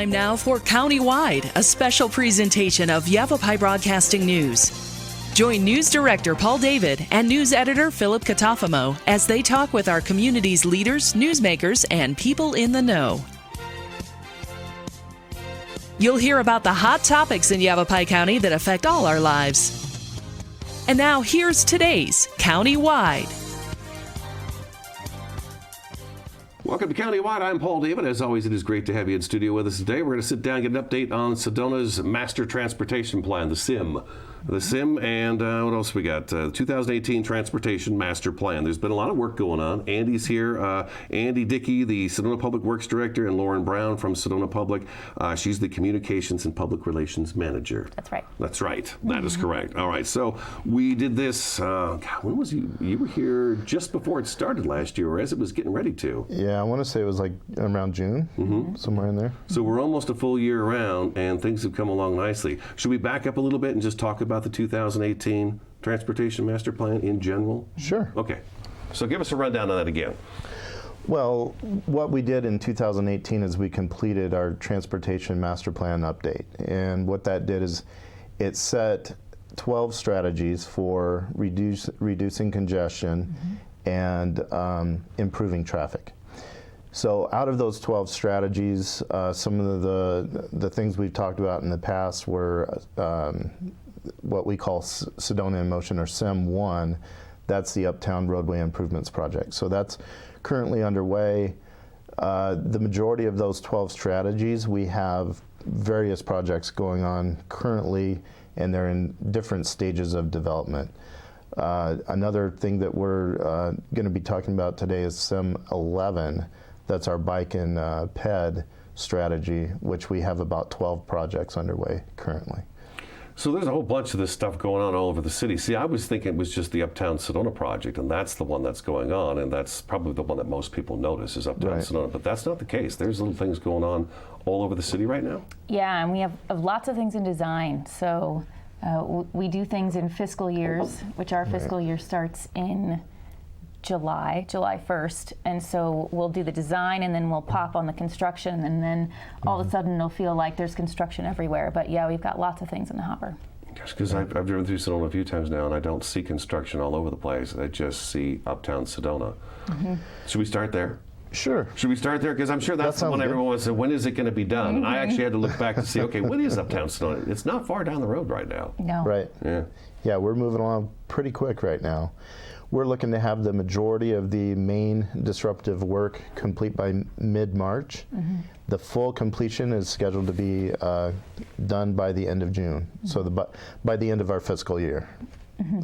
Time now for Countywide, a special presentation of Yavapai Broadcasting News. Join News Director Paul David and News Editor Philip Catafamo as they talk with our community's leaders, newsmakers, and people in the know. You'll hear about the hot topics in Yavapai County that affect all our lives. And now here's today's Countywide. Welcome to Countywide. I'm Paul David. As always, it is great to have you in studio with us today. We're going to sit down and get an update on Sedona's Master Transportation Plan, the SIM. The SIM and what else we got? 2018 Transportation Master Plan. There's been a lot of work going on. Andy's here. Andy Dickey, the Sedona Public Works Director, and Lauren Brown from Sedona Public. She's the Communications and Public Relations Manager. That's right. That's right. That is correct. All right. So we did this, when was you? You were here just before it started last year, or as it was getting ready to. Yeah, I want to say it was like around June, somewhere in there. So we're almost a full year around, and things have come along nicely. Should we back up a little bit and just talk about the 2018 Transportation Master Plan in general? Sure. Okay. So give us a rundown on that again. Well, what we did in 2018 is we completed our Transportation Master Plan update. And what that did is it set 12 strategies for reducing congestion and improving traffic. So out of those 12 strategies, some of the things we've talked about in the past were what we call Sedona in Motion, or SIM-1. That's the Uptown Roadway Improvements Project. So that's currently underway. The majority of those 12 strategies, we have various projects going on currently, and they're in different stages of development. Another thing that we're going to be talking about today is SIM-11. That's our bike and ped strategy, which we have about 12 projects underway currently. So there's a whole bunch of this stuff going on all over the city. See, I was thinking it was just the Uptown Sedona project, and that's the one that's going on, and that's probably the one that most people notice is Uptown Sedona. But that's not the case. There's little things going on all over the city right now. Yeah, and we have lots of things in design. So we do things in fiscal years, which our fiscal year starts in July 1st, and so we'll do the design and then we'll pop on the construction, and then all of a sudden it'll feel like there's construction everywhere. But yeah, we've got lots of things in the hopper. Because I've driven through Sedona a few times now, and I don't see construction all over the place. I just see Uptown Sedona. Should we start there? Sure. Should we start there? Because I'm sure that's the one everyone wants to say, when is it going to be done? And I actually had to look back to see, okay, what is Uptown Sedona? It's not far down the road right now. No. Right. Yeah, we're moving along pretty quick right now. We're looking to have the majority of the main disruptive work complete by mid-March. The full completion is scheduled to be done by the end of June, so by the end of our fiscal year.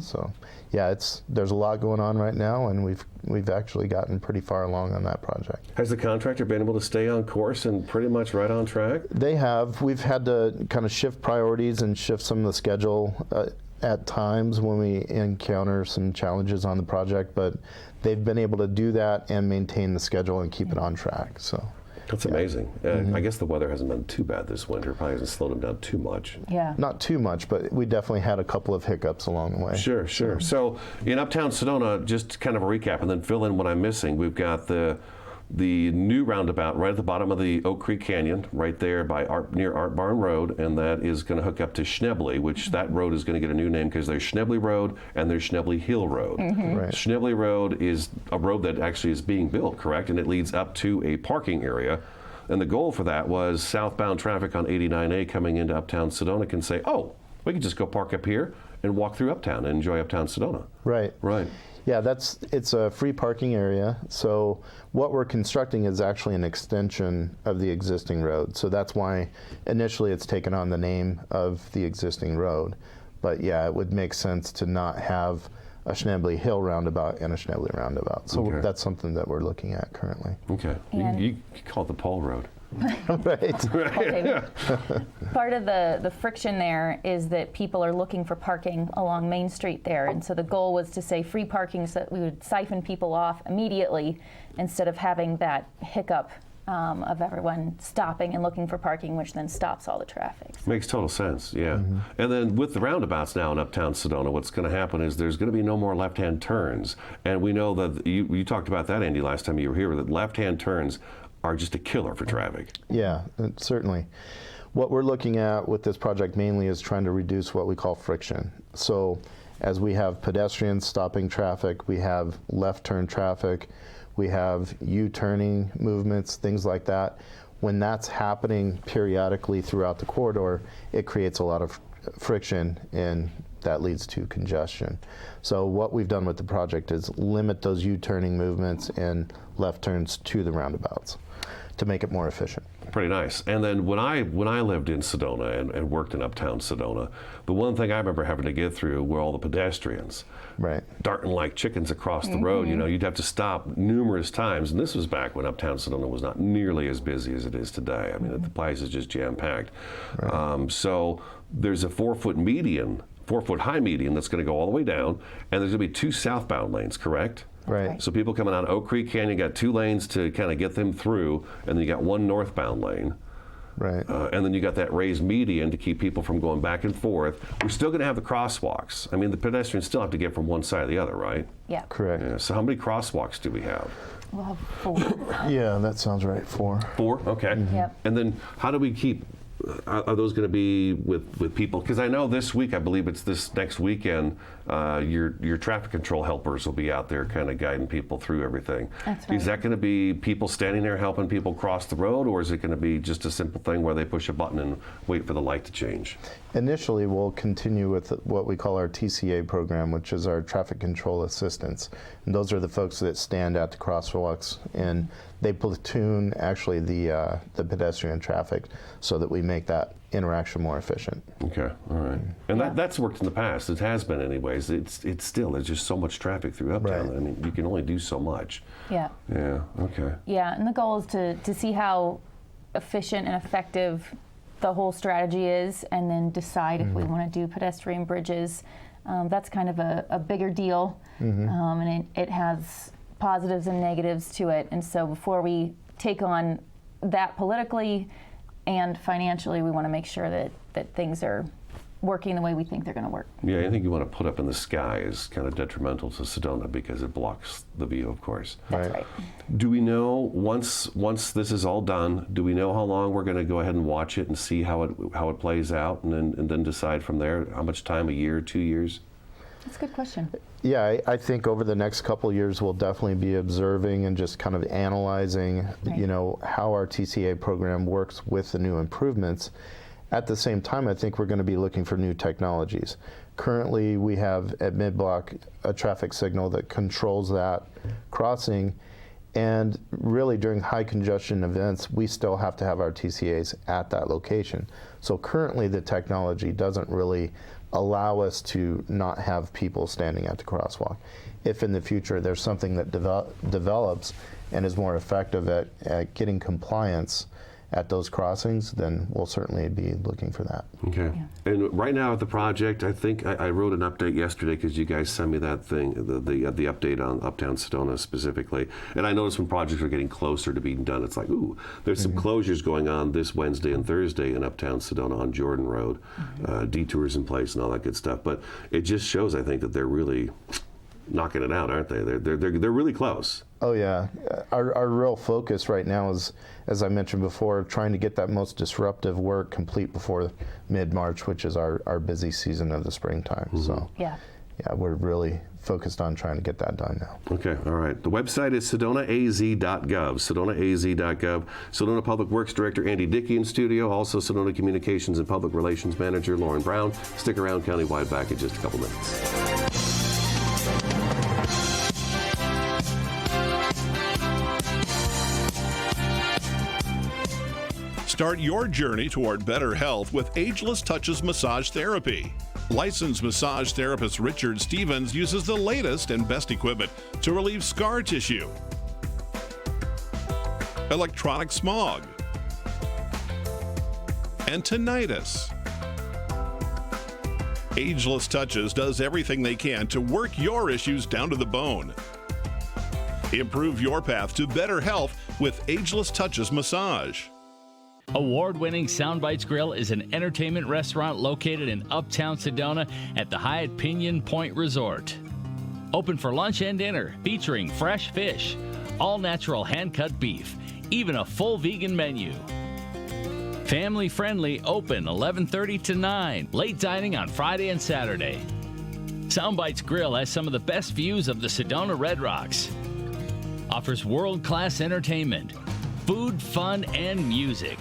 So, yeah, there's a lot going on right now, and we've actually gotten pretty far along on that project. Has the contractor been able to stay on course and pretty much right on track? They have. We've had to kind of shift priorities and shift some of the schedule at times when we encounter some challenges on the project, but they've been able to do that and maintain the schedule and keep it on track. So that's amazing. I guess the weather hasn't been too bad this winter. Probably hasn't slowed them down too much. Yeah. Not too much, but we definitely had a couple of hiccups along the way. Sure. So in Uptown Sedona, just kind of a recap and then fill in what I'm missing. We've got the new roundabout right at the bottom of the Oak Creek Canyon, right there by near Art Barn Road, and that is going to hook up to Schnebly, which that road is going to get a new name because there's Schnebly Road and there's Schnebly Hill Road. Right. Schnebly Road is a road that actually is being built, correct? And it leads up to a parking area. And the goal for that was southbound traffic on 89A coming into Uptown Sedona can say, oh, we can just go park up here and walk through Uptown and enjoy Uptown Sedona. Right. Yeah, it's a free parking area. So what we're constructing is actually an extension of the existing road. So that's why initially it's taken on the name of the existing road. But yeah, it would make sense to not have a Schnebly Hill roundabout and a Schnebly roundabout. So that's something that we're looking at currently. Okay. You call it the Paul Road. Right. Part of the friction there is that people are looking for parking along Main Street there, and so the goal was to say free parking so that we would siphon people off immediately instead of having that hiccup of everyone stopping and looking for parking, which then stops all the traffic. Makes total sense, yeah. And then with the roundabouts now in Uptown Sedona, what's going to happen is there's going to be no more left-hand turns. And we know that you talked about that, Andy, last time you were here, that left-hand turns are just a killer for traffic. Yeah, certainly. What we're looking at with this project mainly is trying to reduce what we call friction. So as we have pedestrians stopping traffic, we have left turn traffic, we have U-turning movements, things like that. When that's happening periodically throughout the corridor, it creates a lot of friction, and that leads to congestion. So what we've done with the project is limit those U-turning movements and left turns to the roundabouts to make it more efficient. Pretty nice. And then when I lived in Sedona and worked in uptown Sedona, the one thing I remember having to get through were all the pedestrians. Right. Darting like chickens across the road. You know, you'd have to stop numerous times. And this was back when uptown Sedona was not nearly as busy as it is today. I mean, the place is just jam-packed. Right. So there's a 4-foot median, 4-foot high median that's going to go all the way down, and there's going to be 2 southbound lanes, correct? Right. So people coming out of Oak Creek Canyon got 2 lanes to kind of get them through, and then you got 1 northbound lane. Right. And then you got that raised median to keep people from going back and forth. We're still going to have the crosswalks. I mean, the pedestrians still have to get from one side to the other, right? Yeah. Correct. Yeah. So how many crosswalks do we have? We'll have 4. Yeah, that sounds right. 4. 4? Okay. Yep. And then how do we keep, are those going to be with people? Because I know this week, I believe it's this next weekend, your traffic control helpers will be out there kind of guiding people through everything. That's right. Is that going to be people standing there helping people cross the road, or is it going to be just a simple thing where they push a button and wait for the light to change? Initially, we'll continue with what we call our TCA program, which is our traffic control assistants. And those are the folks that stand at the crosswalks, and they platoon actually the pedestrian traffic so that we make that interaction more efficient. Okay, all right. And that's worked in the past. It has been anyways. It's still, there's just so much traffic through uptown. Right. I mean, you can only do so much. Yeah. Yeah, okay. Yeah, and the goal is to see how efficient and effective the whole strategy is, and then decide if we want to do pedestrian bridges. That's kind of a bigger deal, and it has positives and negatives to it. And so before we take on that politically and financially, we want to make sure that things are working the way we think they're going to work. Yeah, anything you want to put up in the sky is kind of detrimental to Sedona because it blocks the view, of course. That's right. Do we know, once this is all done, do we know how long we're going to go ahead and watch it and see how it plays out, and then decide from there how much time, a year, 2 years? That's a good question. Yeah, I think over the next couple of years, we'll definitely be observing and just kind of analyzing, Right. How our TCA program works with the new improvements. At the same time, I think we're going to be looking for new technologies. Currently, we have at mid-block a traffic signal that controls that crossing, and really during high congestion events, we still have to have our TCAs at that location. So currently, the technology doesn't really allow us to not have people standing at the crosswalk. If in the future there's something that develops and is more effective at getting compliance at those crossings, then we'll certainly be looking for that. Okay. Yeah. And right now at the project, I think I wrote an update yesterday because you guys sent me that thing, the update on Uptown Sedona specifically. And I noticed when projects are getting closer to being done, it's like, ooh, there's some closures going on this Wednesday and Thursday in Uptown Sedona on Jordan Road, detours in place and all that good stuff. But it just shows, I think, that they're really knocking it out, aren't they? They're really close. Oh yeah, our real focus right now is, as I mentioned before, trying to get that most disruptive work complete before mid-March, which is our busy season of the springtime. So yeah, we're really focused on trying to get that done now. Okay, all right. The website is sedonaaz.gov, sedonaaz.gov. Sedona Public Works Director Andy Dickey in studio, also Sedona Communications and Public Relations Manager Lauren Brown. Stick around, Countywide back in just a couple minutes. Start your journey toward better health with Ageless Touches Massage Therapy. Licensed massage therapist Richard Stevens uses the latest and best equipment to relieve scar tissue, electronic smog, and tinnitus. Ageless Touches does everything they can to work your issues down to the bone. Improve your path to better health with Ageless Touches Massage. Award-winning Soundbites Grill is an entertainment restaurant located in Uptown Sedona at the Hyatt Pinion Point Resort. Open for lunch and dinner, featuring fresh fish, all-natural hand-cut beef, even a full vegan menu. Family friendly, open 11:30 to 9. Late dining on Friday and Saturday. Soundbites Grill has some of the best views of the Sedona Red Rocks. Offers world-class entertainment, food, fun, and music.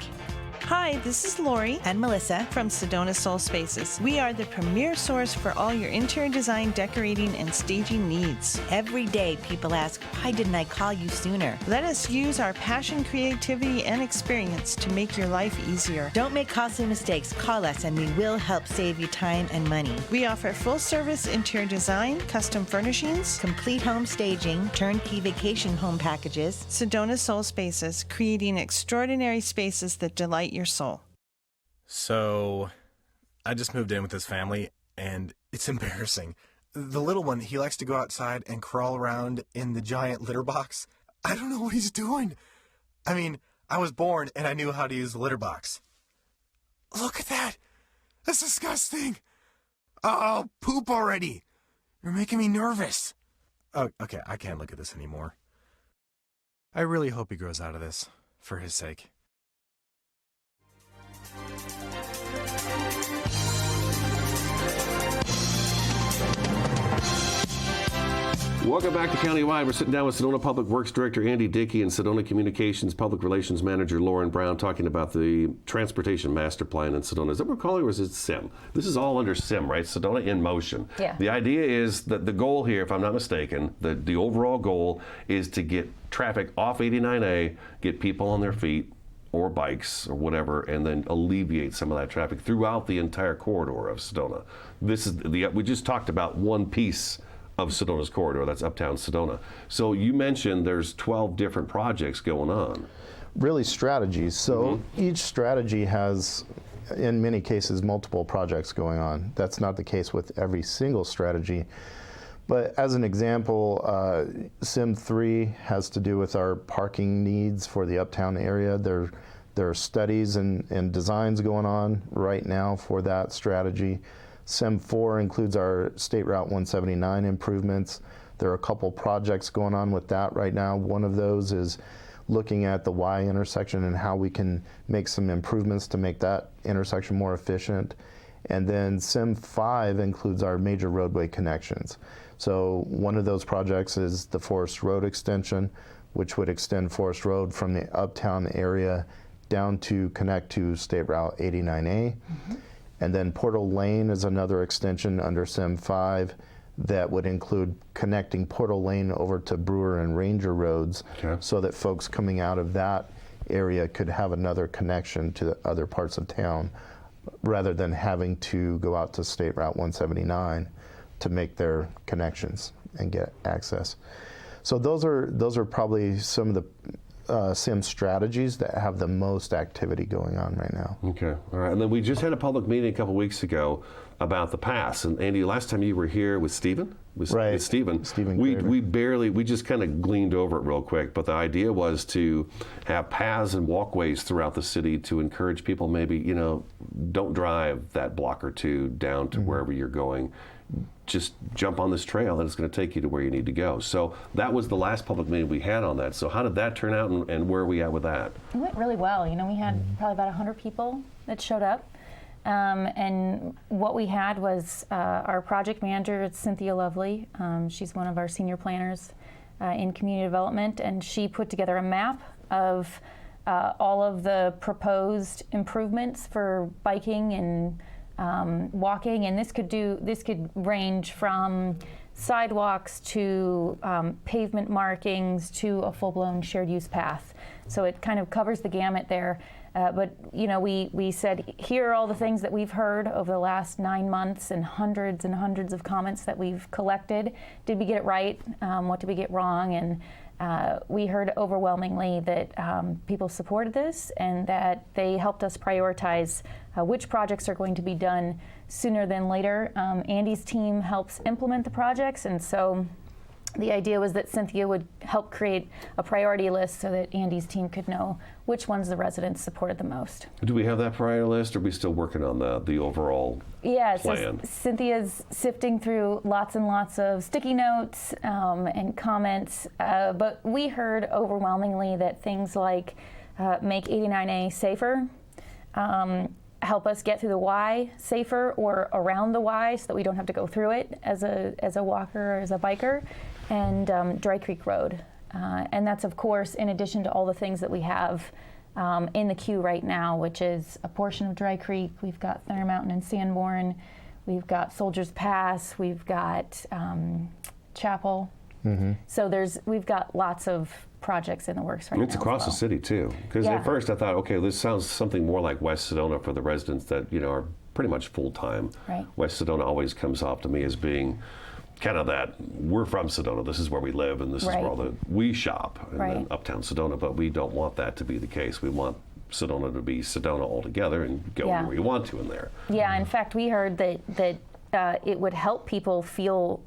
Hi, this is Lori and Melissa from Sedona Soul Spaces. We are the premier source for all your interior design, decorating, and staging needs. Every day people ask, why didn't I call you sooner? Let us use our passion, creativity, and experience to make your life easier. Don't make costly mistakes. Call us and we will help save you time and money. We offer full-service interior design, custom furnishings, complete home staging, turnkey vacation home packages. Sedona Soul Spaces, creating extraordinary spaces that delight your soul. So, I just moved in with this family, and it's embarrassing. The little one, he likes to go outside and crawl around in the giant litter box. I don't know what he's doing. I mean, I was born and I knew how to use the litter box. Look at that! That's disgusting! Oh, poop already! You're making me nervous. Oh, okay, I can't look at this anymore. I really hope he grows out of this, for his sake. Welcome back to Countywide. We're sitting down with Sedona Public Works Director Andy Dickey and Sedona Communications Public Relations Manager Lauren Brown talking about the Transportation Master Plan in Sedona. Is that what we're calling it, or is it SIM? This is all under SIM, right? Sedona in Motion. Yeah. The idea is that the goal here, if I'm not mistaken, the overall goal is to get traffic off 89A, get people on their feet or bikes or whatever, and then alleviate some of that traffic throughout the entire corridor of Sedona. This is we just talked about one piece of Sedona's corridor, that's Uptown Sedona. So you mentioned there's 12 different projects going on. Really strategies. So each strategy has, in many cases, multiple projects going on. That's not the case with every single strategy. But as an example, SIM 3 has to do with our parking needs for the Uptown area. There are studies and designs going on right now for that strategy. SIM 4 includes our State Route 179 improvements. There are a couple projects going on with that right now. One of those is looking at the Y intersection and how we can make some improvements to make that intersection more efficient. And then SIM 5 includes our major roadway connections. So one of those projects is the Forest Road extension, which would extend Forest Road from the Uptown area down to connect to State Route 89A. And then Portal Lane is another extension under SIM 5 that would include connecting Portal Lane over to Brewer and Ranger roads, so that folks coming out of that area could have another connection to the other parts of town rather than having to go out to State Route 179 to make their connections and get access. So those are probably some of the SIM strategies that have the most activity going on right now. Okay, all right. And then we just had a public meeting a couple weeks ago about the pass. And Andy, last time you were here with Stephen? With Stephen. We just kind of gleaned over it real quick. But the idea was to have paths and walkways throughout the city to encourage people maybe, don't drive that block or two down to wherever you're going. Just jump on this trail and it's going to take you to where you need to go. So that was the last public meeting we had on that. So how did that turn out and where are we at with that? It went really well. We had probably about 100 people that showed up. And what we had was our project manager, it's Cynthia Lovely. She's one of our senior planners in community development, and she put together a map of all of the proposed improvements for biking and walking, and this could range from sidewalks to pavement markings to a full-blown shared use path. So it kind of covers the gamut there. But we said, here are all the things that we've heard over the last 9 months and hundreds of comments that we've collected. Did we get it right? What did we get wrong? And we heard overwhelmingly that people supported this and that they helped us prioritize which projects are going to be done sooner than later. Andy's team helps implement the projects, and so the idea was that Cynthia would help create a priority list so that Andy's team could know which ones the residents supported the most. Do we have that priority list, or are we still working on the overall Yeah, plan? So Cynthia's sifting through lots and lots of sticky notes and comments, but we heard overwhelmingly that things like make 89A safer, help us get through the Y safer or around the Y so that we don't have to go through it as a walker or as a biker, and Dry Creek Road. And that's, of course, in addition to all the things that we have in the queue right now, which is a portion of Dry Creek. We've got Thunder Mountain and Sanborn. We've got Soldiers Pass. We've got Chapel. Mm-hmm. So we've got lots of projects in the works right now. It's across the city too, because at first I thought, okay, this sounds something more like West Sedona for the residents that are pretty much full time. Right. West Sedona always comes off to me as being kind of that, we're from Sedona, this is where we live, and this is where we shop, and then uptown Sedona, but we don't want that to be the case. We want Sedona to be Sedona altogether and go where you want to in there. Yeah, in fact, we heard that it would help people feel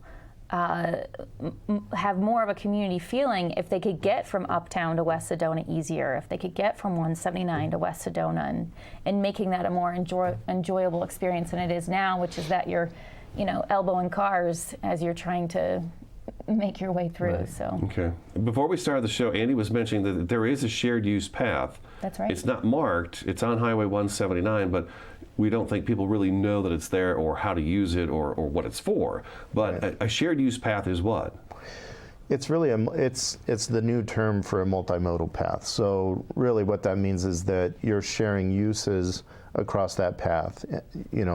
have more of a community feeling if they could get from uptown to West Sedona easier, if they could get from 179 to West Sedona, and making that a more enjoyable experience than it is now, which is that you're elbowing cars as you're trying to make your way through. Right. So okay. Before we started the show, Andy was mentioning that there is a shared use path. That's right. It's not marked. It's on Highway 179, but we don't think people really know that it's there or how to use it or what it's for. But a shared use path is what? It's really it's the new term for a multimodal path. So really what that means is that you're sharing uses across that path.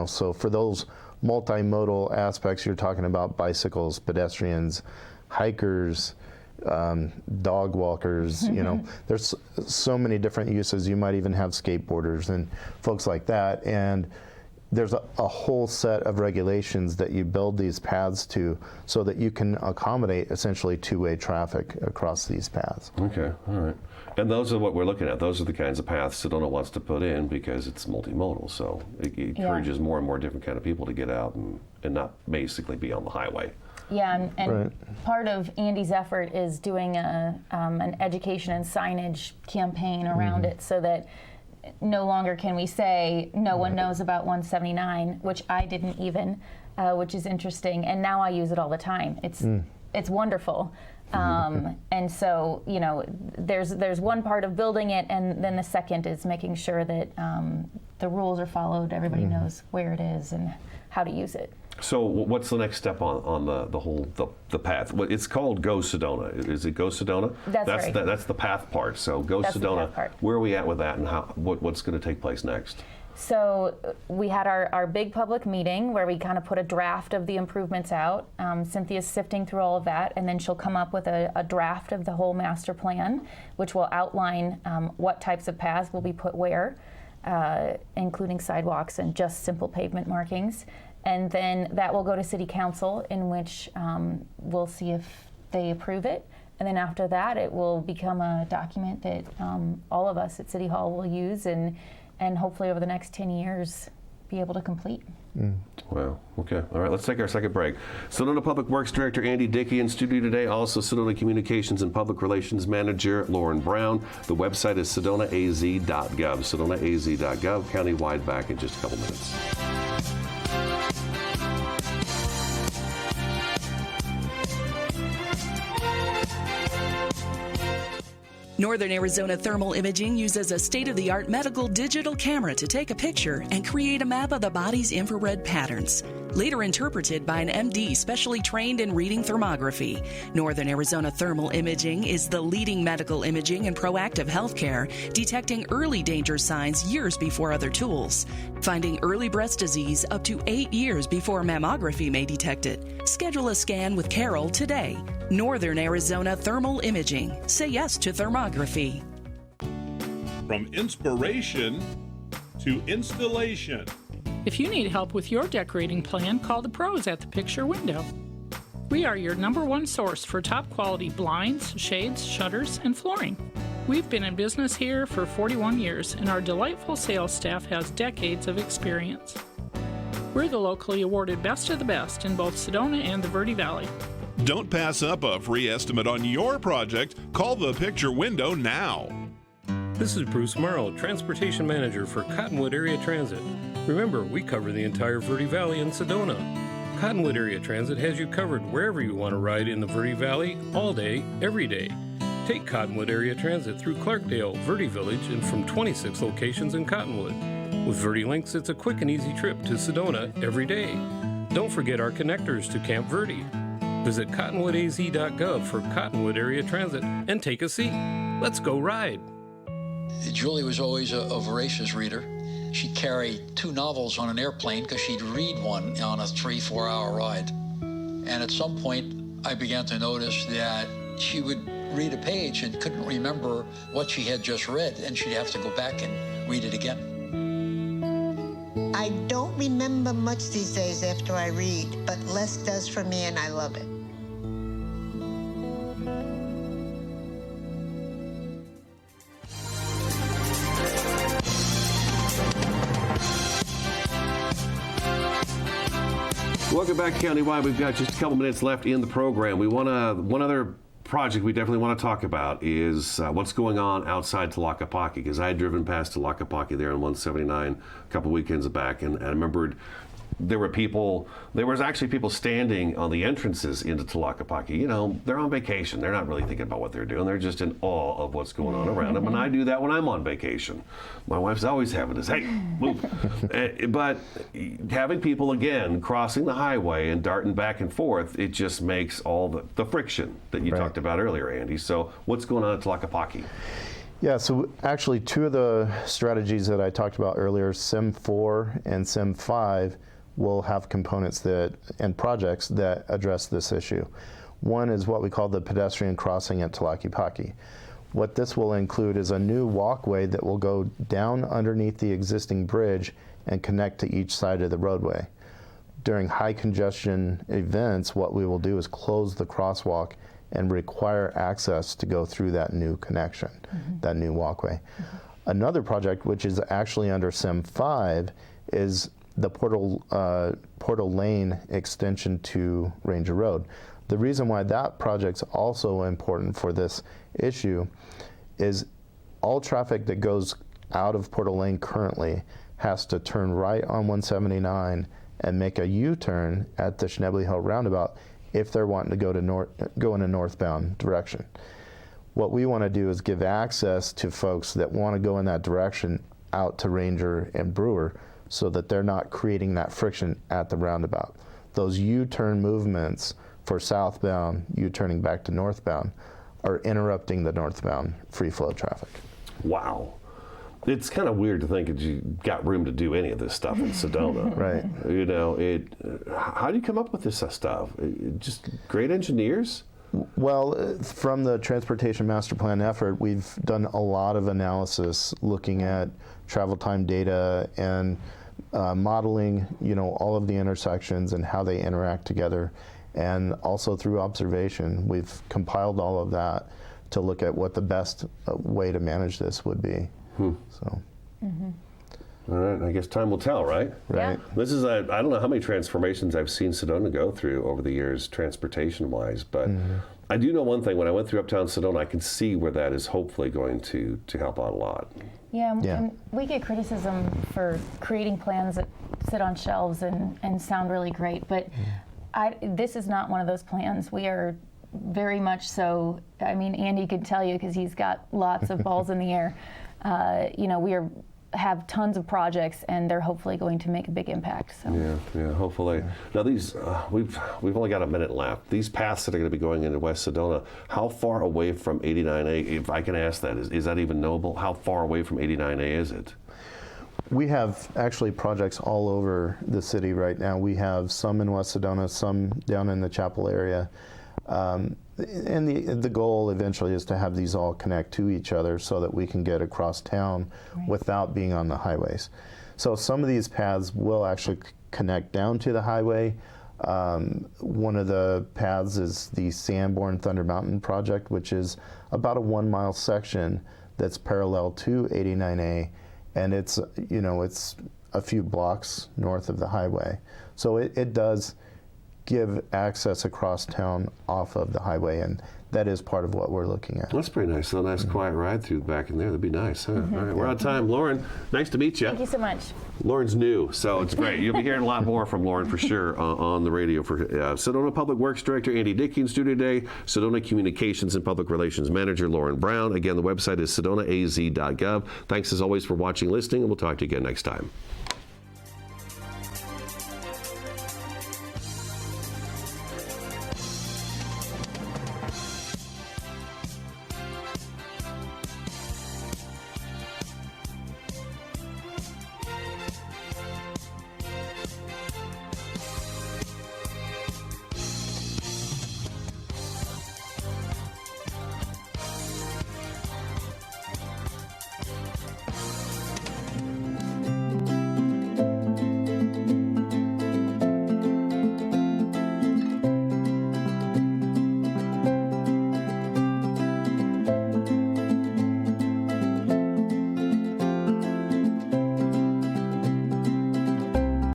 So for those multimodal aspects, you're talking about bicycles, pedestrians, hikers, dog walkers, there's so many different uses. You might even have skateboarders and folks like that. And there's a whole set of regulations that you build these paths to so that you can accommodate essentially two-way traffic across these paths. Okay, all right. And those are what we're looking at. Those are the kinds of paths Sedona wants to put in because it's multimodal. So it encourages more and more different kind of people to get out and not basically be on the highway. Yeah, and part of Andy's effort is doing an education and signage campaign around it so that no longer can we say no one knows about 179, which I didn't even, which is interesting. And now I use it all the time. It's wonderful. And so, there's one part of building it, and then the second is making sure that the rules are followed, everybody knows where it is and how to use it. So what's the next step on the whole path? Well, it's called Go Sedona. Is it Go Sedona? That's right. That's the path part. So Go Sedona. Where are we at with that, and what's going to take place next? So we had our big public meeting where we kind of put a draft of the improvements out. Cynthia's sifting through all of that, and then she'll come up with a draft of the whole master plan, which will outline what types of paths will be put where, including sidewalks and just simple pavement markings. And then that will go to City Council, in which we'll see if they approve it. And then after that, it will become a document that all of us at City Hall will use and hopefully over the next 10 years be able to complete. Wow. Okay. All right. Let's take our second break. Sedona Public Works Director Andy Dickey in studio today. Also Sedona Communications and Public Relations Manager Lauren Brown. The website is sedonaaz.gov. Sedonaaz.gov. Countywide back in just a couple minutes. Northern Arizona Thermal Imaging uses a state-of-the-art medical digital camera to take a picture and create a map of the body's infrared patterns, later interpreted by an MD specially trained in reading thermography. Northern Arizona Thermal Imaging is the leading medical imaging and proactive healthcare, detecting early danger signs years before other tools, finding early breast disease up to 8 years before mammography may detect it. Schedule a scan with Carol today. Northern Arizona Thermal Imaging. Say yes to thermography. From inspiration to installation. If you need help with your decorating plan, call the pros at the Picture Window. We are your #1 source for top quality blinds, shades, shutters, and flooring. We've been in business here for 41 years, and our delightful sales staff has decades of experience. We're the locally awarded Best of the Best in both Sedona and the Verde Valley. Don't pass up a free estimate on your project. Call the Picture Window now. This is Bruce Morrow, Transportation Manager for Cottonwood Area Transit. Remember, we cover the entire Verde Valley and Sedona. Cottonwood Area Transit has you covered wherever you want to ride in the Verde Valley, all day, every day. Take Cottonwood Area Transit through Clarkdale, Verde Village, and from 26 locations in Cottonwood. With Verde Links, it's a quick and easy trip to Sedona every day. Don't forget our connectors to Camp Verde. Visit cottonwoodaz.gov for Cottonwood Area Transit and take a seat. Let's go ride. Julie was always a voracious reader. She'd carry 2 novels on an airplane because she'd read one on a 3-4 hour ride. And at some point, I began to notice that she would read a page and couldn't remember what she had just read, and she'd have to go back and read it again. I don't remember much these days after I read, but less does for me, and I love it. Welcome back to Countywide. We've got just a couple minutes left in the program. We want to, one other project we definitely want to talk about is what's going on outside Tlaquepaque, because I had driven past Tlaquepaque there on 179 a couple weekends back, and I remembered there was actually people standing on the entrances into Tlaquepaque. You know, they're on vacation. They're not really thinking about what they're doing. They're just in awe of what's going on around them. And I do that when I'm on vacation. My wife's always having this, hey, move. But having people, again, crossing the highway and darting back and forth, it just makes all the friction that you talked about earlier, Andy. So what's going on at Tlaquepaque? Yeah, so actually 2 of the strategies that I talked about earlier, SIM 4 and SIM 5, will have components and projects that address this issue. One is what we call the pedestrian crossing at Tlaquepaque. What this will include is a new walkway that will go down underneath the existing bridge and connect to each side of the roadway. During high congestion events, what we will do is close the crosswalk and require access to go through that new connection, that new walkway. Another project, which is actually under SIM 5, is the Portal Lane extension to Ranger Road. The reason why that project's also important for this issue is all traffic that goes out of Portal Lane currently has to turn right on 179 and make a U-turn at the Schnebly Hill roundabout if they're wanting to go in a northbound direction. What we want to do is give access to folks that want to go in that direction out to Ranger and Brewer, so that they're not creating that friction at the roundabout. Those U-turn movements for southbound, U-turning back to northbound, are interrupting the northbound free flow traffic. Wow. It's kind of weird to think that you got room to do any of this stuff in Sedona. Right. You know, how do you come up with this stuff? Just great engineers? Well, from the Transportation Master Plan effort, we've done a lot of analysis looking at travel time data and modeling, you know, all of the intersections and how they interact together. And also through observation, we've compiled all of that to look at what the best way to manage this would be. So. All right, I guess time will tell, right? Right. This is I don't know how many transformations I've seen Sedona go through over the years, transportation-wise, but I do know one thing. When I went through Uptown Sedona, I can see where that is hopefully going to help out a lot. Yeah, and we get criticism for creating plans that sit on shelves and sound really great, but this is not one of those plans. We are very much so, I mean, Andy could tell you because he's got lots of balls in the air. You know, we have tons of projects, and they're hopefully going to make a big impact. So. Yeah, hopefully. Now these, we've only got a minute left. These paths that are going to be going into West Sedona, how far away from 89A, if I can ask that, is that even knowable? How far away from 89A is it? We have actually projects all over the city right now. We have some in West Sedona, some down in the Chapel area. And the goal eventually is to have these all connect to each other so that we can get across town without being on the highways. So some of these paths will actually connect down to the highway. One of the paths is the Sanborn Thunder Mountain project, which is about a 1 mile section that's parallel to 89A, and it's, you know, it's a few blocks north of the highway. So it does give access across town off of the highway, and that is part of what we're looking at. That's pretty nice. A nice quiet ride through back in there. That'd be nice, huh? All right, we're out of time. Lauren, nice to meet you. Thank you so much. Lauren's new, so it's great. You'll be hearing a lot more from Lauren for sure on the radio. For Sedona Public Works Director Andy Dickey in studio today, Sedona Communications and Public Relations Manager Lauren Brown. Again, the website is sedonaaz.gov. Thanks as always for watching, listening, and we'll talk to you again next time.